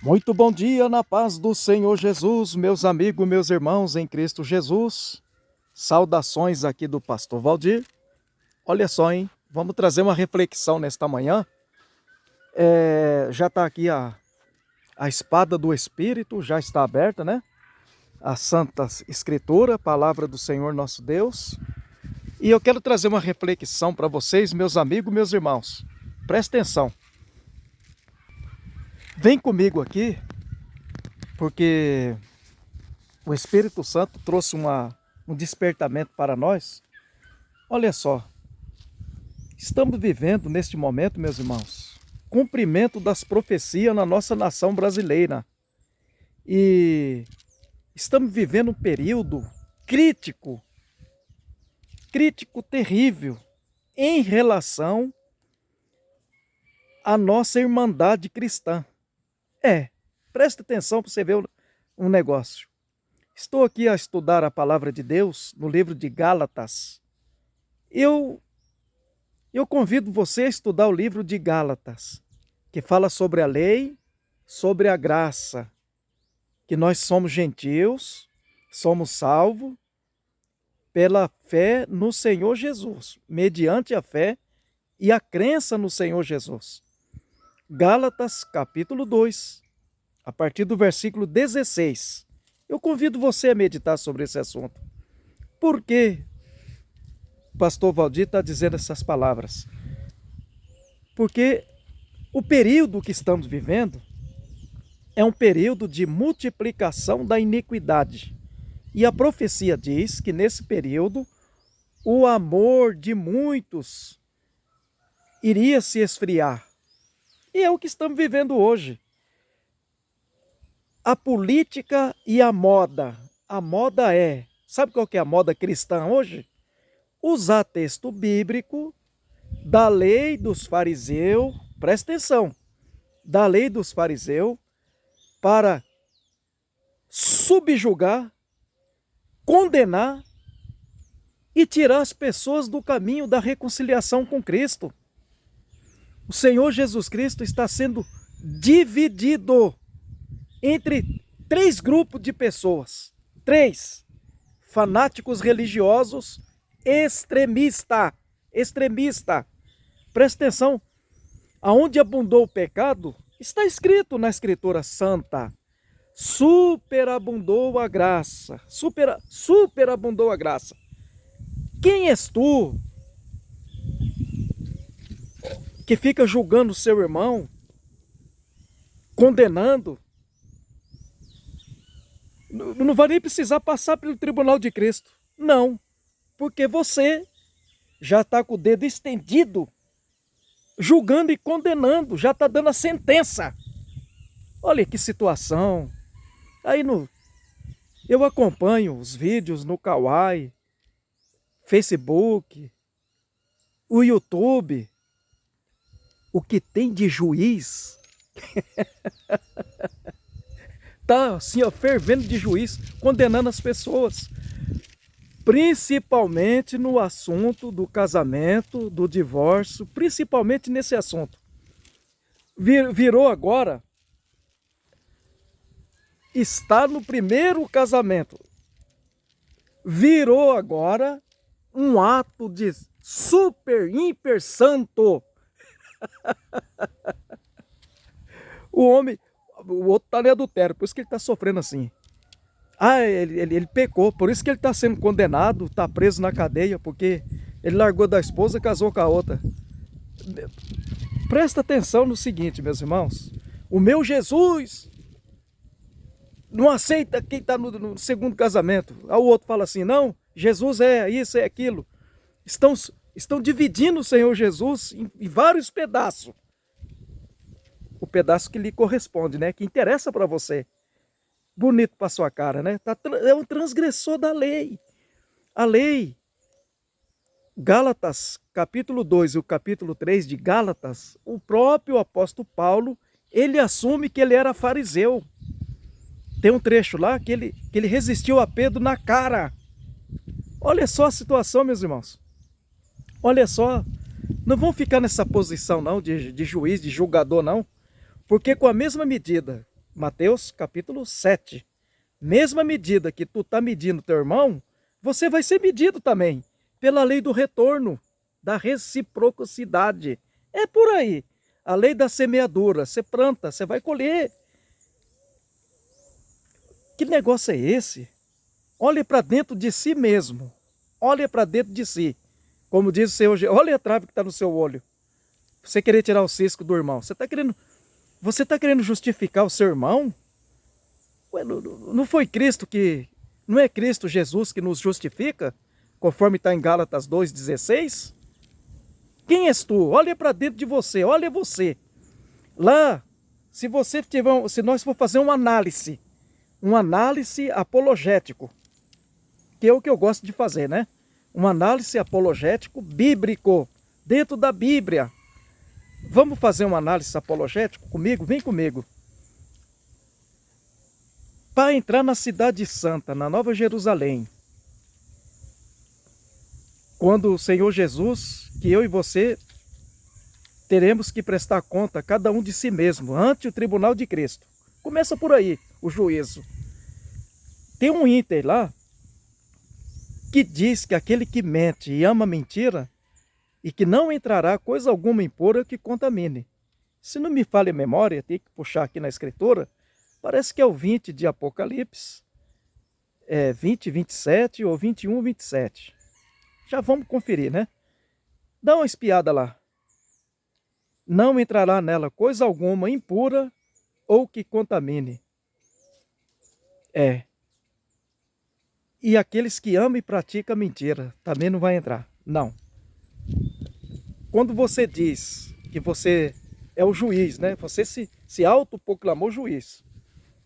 Muito bom dia na paz do Senhor Jesus, meus amigos, meus irmãos em Cristo Jesus. Saudações aqui do Pastor Valdir. Olha só, hein? Vamos trazer uma reflexão nesta manhã. Já está aqui a espada do Espírito, já está aberta, né? A Santa Escritura, a palavra do Senhor nosso Deus. E eu quero trazer uma reflexão para vocês, meus amigos, meus irmãos. Presta atenção. Vem comigo aqui, porque o Espírito Santo trouxe um despertamento para nós. Olha só, estamos vivendo neste momento, meus irmãos, cumprimento das profecias na nossa nação brasileira. E estamos vivendo um período crítico terrível, em relação à nossa irmandade cristã. Presta atenção para você ver um negócio. Estou aqui a estudar a palavra de Deus no livro de Gálatas. Eu convido você a estudar o livro de Gálatas, que fala sobre a lei, sobre a graça, que nós somos gentios, somos salvos pela fé no Senhor Jesus, mediante a fé e a crença no Senhor Jesus. Gálatas capítulo 2, a partir do versículo 16. Eu convido você a meditar sobre esse assunto. Por que o pastor Valdir está dizendo essas palavras? Porque o período que estamos vivendo é um período de multiplicação da iniquidade. E a profecia diz que nesse período o amor de muitos iria se esfriar. E é o que estamos vivendo hoje. A política e a moda. A moda sabe qual que é a moda cristã hoje? Usar texto bíblico da lei dos fariseus, presta atenção, da lei dos fariseus, para subjugar, condenar e tirar as pessoas do caminho da reconciliação com Cristo. O Senhor Jesus Cristo está sendo dividido entre 3 grupos de pessoas. 3 fanáticos religiosos extremista. Presta atenção. Aonde abundou o pecado, está escrito na Escritura Santa. Superabundou a graça. Superabundou a graça. Quem és tu que fica julgando o seu irmão, condenando? Não vai nem precisar passar pelo tribunal de Cristo. Não, porque você já está com o dedo estendido, julgando e condenando, já está dando a sentença. Olha que situação. Aí eu acompanho os vídeos no Kawaii, Facebook, o YouTube. O que tem de juiz tá assim, fervendo de juiz, condenando as pessoas, principalmente no assunto do casamento, do divórcio, principalmente nesse assunto. Virou agora, está no primeiro casamento, virou agora um ato de super, hiper santo. O outro está em adultério, por isso que ele está sofrendo assim. Ele pecou, por isso que ele está sendo condenado, está preso na cadeia, porque ele largou da esposa e casou com a outra. Presta atenção no seguinte, meus irmãos. O meu Jesus não aceita quem está no segundo casamento. Aí o outro fala assim, não, Jesus é isso, é aquilo. Estão dividindo o Senhor Jesus em vários pedaços. O pedaço que lhe corresponde, né? Que interessa para você. Bonito para sua cara, né? É um transgressor da lei. A lei. Gálatas, capítulo 2 e o capítulo 3 de Gálatas, o próprio apóstolo Paulo, ele assume que ele era fariseu. Tem um trecho lá que ele resistiu a Pedro na cara. Olha só a situação, meus irmãos. Olha só. Não vão ficar nessa posição não, de juiz, de julgador não. Porque com a mesma medida Mateus capítulo 7. Mesma medida que tu está medindo teu irmão, você vai ser medido também, pela lei do retorno, da reciprocidade. É por aí. A lei da semeadura. Você planta, você vai colher. Que negócio é esse? Olhe para dentro de si mesmo. Olhe para dentro de si. Como diz o Senhor, olha a trave que está no seu olho. Você querer tirar o cisco do irmão. Você está querendo justificar o seu irmão? Ué, não foi Cristo que... Não é Cristo Jesus que nos justifica? Conforme está em Gálatas 2,16? Quem és tu? Olha para dentro de você. Olha você. Lá, se nós for fazer uma análise apologético, que é o que eu gosto de fazer, né? Uma análise apologético bíblico, dentro da Bíblia. Vamos fazer uma análise apologético comigo? Vem comigo. Para entrar na Cidade Santa, na Nova Jerusalém, quando o Senhor Jesus, que eu e você teremos que prestar conta, cada um de si mesmo, ante o tribunal de Cristo. Começa por aí, o juízo. Tem um ínter lá, que diz que aquele que mente e ama mentira, e que não entrará coisa alguma impura que contamine. Se não me falha a memória, tem que puxar aqui na escritura, parece que é o 20 de Apocalipse, 20, 27 ou 21, 27. Já vamos conferir, né? Dá uma espiada lá. Não entrará nela coisa alguma impura ou que contamine. E aqueles que amam e praticam mentira também não vai entrar. Não. Quando você diz que você é o juiz, né? Você se autoproclamou juiz.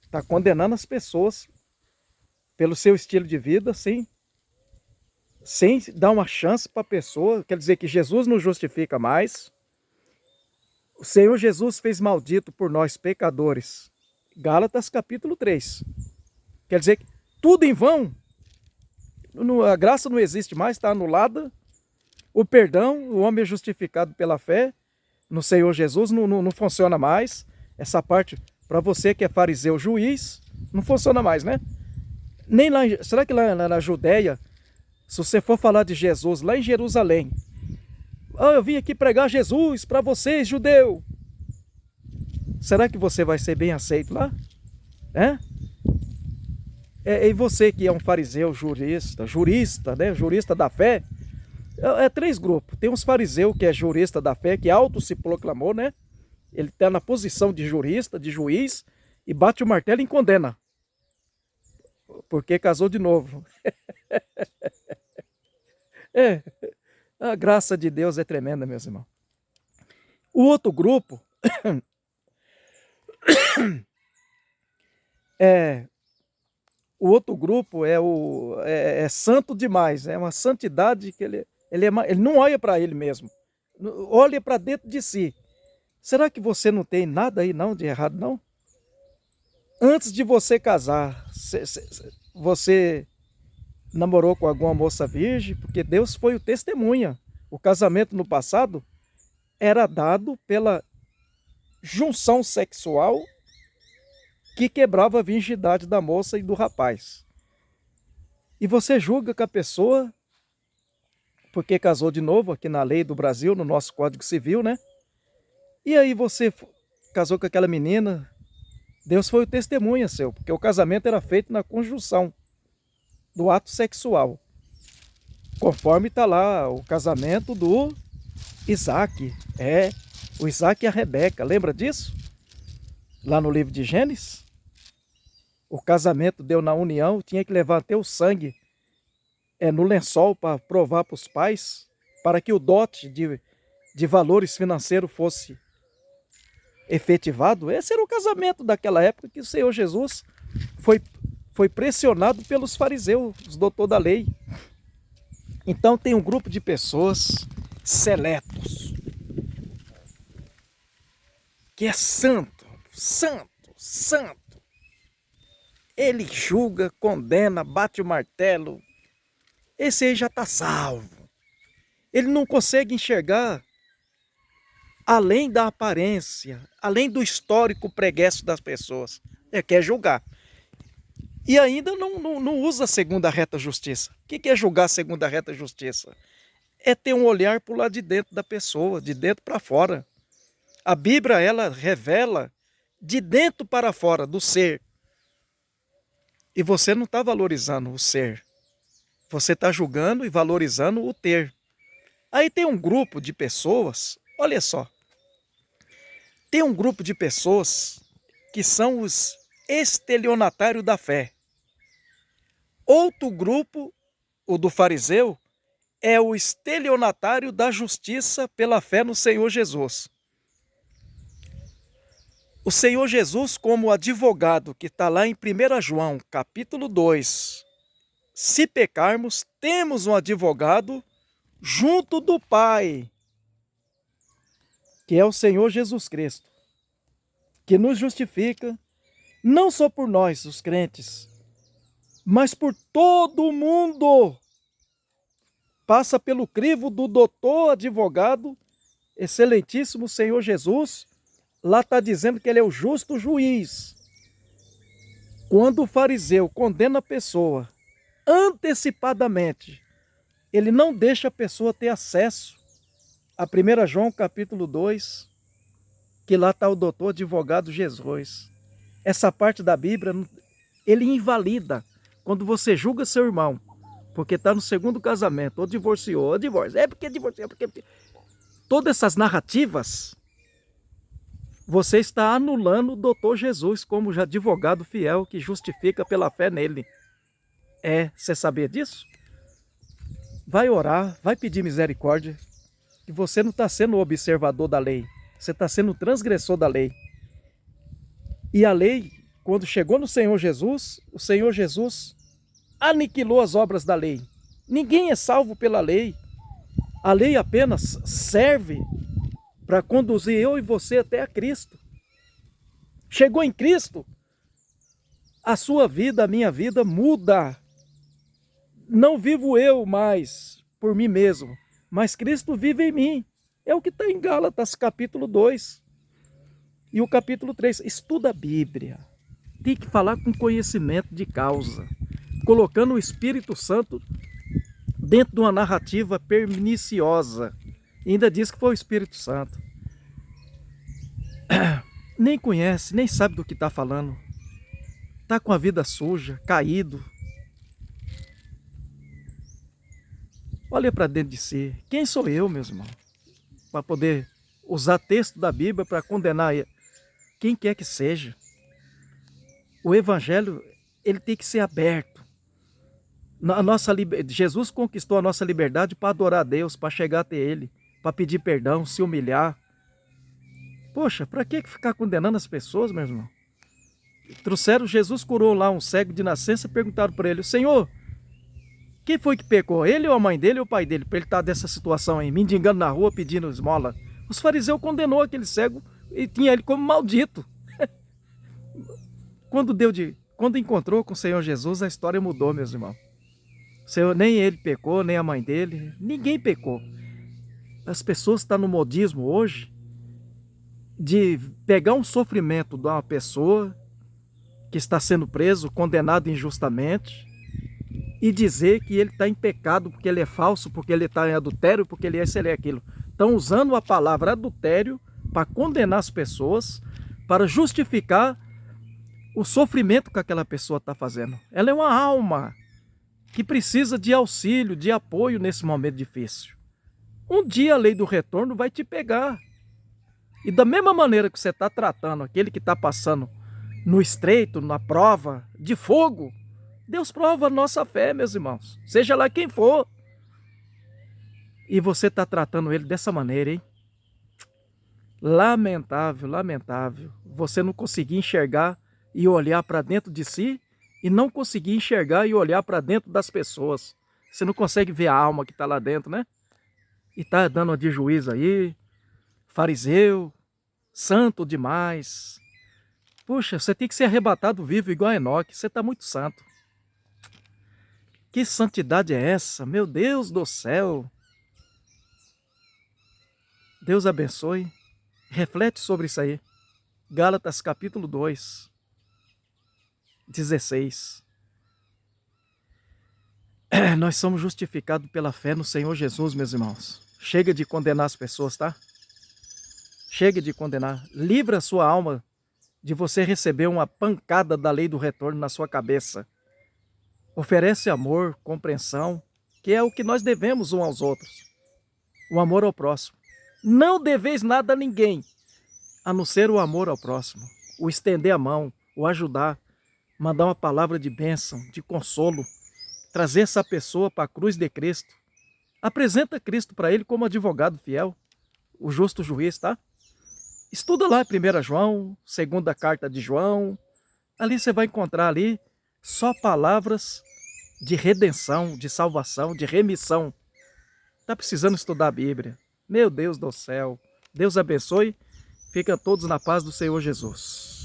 Está condenando as pessoas pelo seu estilo de vida sem dar uma chance para a pessoa. Quer dizer que Jesus não justifica mais. O Senhor Jesus fez maldito por nós pecadores. Gálatas capítulo 3. Quer dizer que tudo em vão. A graça não existe mais, está anulada. O perdão, o homem é justificado pela fé no Senhor Jesus, não funciona mais. Essa parte, para você que é fariseu juiz, não funciona mais, né? Nem lá, será que lá na Judéia, se você for falar de Jesus lá em Jerusalém, eu vim aqui pregar Jesus para vocês, judeu. Será que você vai ser bem aceito lá? E você que é um fariseu jurista, né? Jurista da fé, três grupos. Tem uns fariseus que é jurista da fé, que auto se proclamou, né? Ele está na posição de jurista, de juiz, e bate o martelo e condena. Porque casou de novo. A graça de Deus é tremenda, meus irmãos. O outro grupo é santo demais, é uma santidade que ele não olha para ele mesmo, olha para dentro de si. Será que você não tem nada aí não de errado não? Antes de você casar, você namorou com alguma moça virgem? Porque Deus foi o testemunha. O casamento no passado era dado pela junção sexual que quebrava a virgindade da moça e do rapaz. E você julga que a pessoa, porque casou de novo aqui na lei do Brasil, no nosso Código Civil, né? E aí você casou com aquela menina, Deus foi o testemunha seu, porque o casamento era feito na conjunção do ato sexual. Conforme está lá o casamento do Isaac. O Isaac e a Rebeca, lembra disso? Lá no livro de Gênesis. O casamento deu na união, tinha que levar até o sangue no lençol para provar para os pais, para que o dote de valores financeiros fosse efetivado. Esse era o casamento daquela época que o Senhor Jesus foi pressionado pelos fariseus, os doutores da lei. Então tem um grupo de pessoas seletos, que é santo, santo, santo. Ele julga, condena, bate o martelo. Esse aí já está salvo. Ele não consegue enxergar além da aparência, além do histórico preguiço das pessoas. quer julgar. E ainda não usa a segunda reta justiça. O que é julgar a segunda reta justiça? É ter um olhar para o lado de dentro da pessoa, de dentro para fora. A Bíblia, ela revela de dentro para fora, do ser. E você não está valorizando o ser. Você está julgando e valorizando o ter. Aí tem um grupo de pessoas, olha só. Tem um grupo de pessoas que são os estelionatários da fé. Outro grupo, o do fariseu, é o estelionatário da justiça pela fé no Senhor Jesus. O Senhor Jesus, como advogado, que está lá em 1 João, capítulo 2, se pecarmos, temos um advogado junto do Pai, que é o Senhor Jesus Cristo, que nos justifica, não só por nós, os crentes, mas por todo o mundo. Passa pelo crivo do doutor advogado, excelentíssimo Senhor Jesus. Lá está dizendo que ele é o justo juiz. Quando o fariseu condena a pessoa antecipadamente, ele não deixa a pessoa ter acesso a 1 João capítulo 2, que lá está o doutor advogado Jesus. Essa parte da Bíblia, ele invalida quando você julga seu irmão, porque está no segundo casamento, ou divorciou, ou divórcio. É porque divorciou, porque... Todas essas narrativas, você está anulando o doutor Jesus como advogado fiel que justifica pela fé nele. Você sabia disso? Vai orar, vai pedir misericórdia, que você não está sendo o observador da lei, você está sendo o transgressor da lei. E a lei, quando chegou no Senhor Jesus, o Senhor Jesus aniquilou as obras da lei. Ninguém é salvo pela lei. A lei apenas serve para conduzir eu e você até a Cristo. Chegou em Cristo, a sua vida, a minha vida muda. Não vivo eu mais por mim mesmo, mas Cristo vive em mim. É o que está em Gálatas capítulo 2 e o capítulo 3. Estuda a Bíblia. Tem que falar com conhecimento de causa, colocando o Espírito Santo dentro de uma narrativa perniciosa. E ainda diz que foi o Espírito Santo. Nem conhece, nem sabe do que está falando. Está com a vida suja, caído. Olha para dentro de si. Quem sou eu, meus irmãos? Para poder usar texto da Bíblia para condenar quem quer que seja. O Evangelho, ele tem que ser aberto. Jesus conquistou a nossa liberdade para adorar a Deus, para chegar até Ele, para pedir perdão, se humilhar. Poxa, para que ficar condenando as pessoas, meu irmão? Jesus curou lá um cego de nascença e perguntaram para ele: Senhor, quem foi que pecou? Ele ou a mãe dele ou o pai dele? Para ele estar dessa situação aí, mendigando na rua, pedindo esmola. Os fariseus condenou aquele cego e tinha ele como maldito. Quando encontrou com o Senhor Jesus, a história mudou, meus irmãos. Nem ele pecou, nem a mãe dele, ninguém pecou. As pessoas estão no modismo hoje de pegar um sofrimento de uma pessoa que está sendo preso, condenado injustamente, e dizer que ele está em pecado porque ele é falso, porque ele está em adultério, porque ele é isso, ele é aquilo. Estão usando a palavra adultério para condenar as pessoas, para justificar o sofrimento que aquela pessoa está fazendo. Ela é uma alma que precisa de auxílio, de apoio nesse momento difícil. Um dia a lei do retorno vai te pegar. E da mesma maneira que você está tratando aquele que está passando no estreito, na prova de fogo, Deus prova a nossa fé, meus irmãos. Seja lá quem for. E você está tratando ele dessa maneira, hein? Lamentável, lamentável. Você não conseguir enxergar e olhar para dentro de si e não conseguir enxergar e olhar para dentro das pessoas. Você não consegue ver a alma que está lá dentro, né? E está dando uma de juiz aí, fariseu, santo demais. Puxa, você tem que ser arrebatado vivo igual a Enoque. Você está muito santo. Que santidade é essa? Meu Deus do céu! Deus abençoe. Reflete sobre isso aí. Gálatas capítulo 2. 16. Nós somos justificados pela fé no Senhor Jesus, meus irmãos. Chega de condenar as pessoas, tá? Chega de condenar. Livra a sua alma de você receber uma pancada da lei do retorno na sua cabeça. Oferece amor, compreensão, que é o que nós devemos uns aos outros. O amor ao próximo. Não deveis nada a ninguém, a não ser o amor ao próximo. O estender a mão, o ajudar, mandar uma palavra de bênção, de consolo. Trazer essa pessoa para a cruz de Cristo. Apresenta Cristo para ele como advogado fiel, o justo juiz, tá? Estuda lá 1 João, 2ª carta de João. Ali você vai encontrar ali só palavras de redenção, de salvação, de remissão. Tá precisando estudar a Bíblia. Meu Deus do céu. Deus abençoe. Fiquem todos na paz do Senhor Jesus.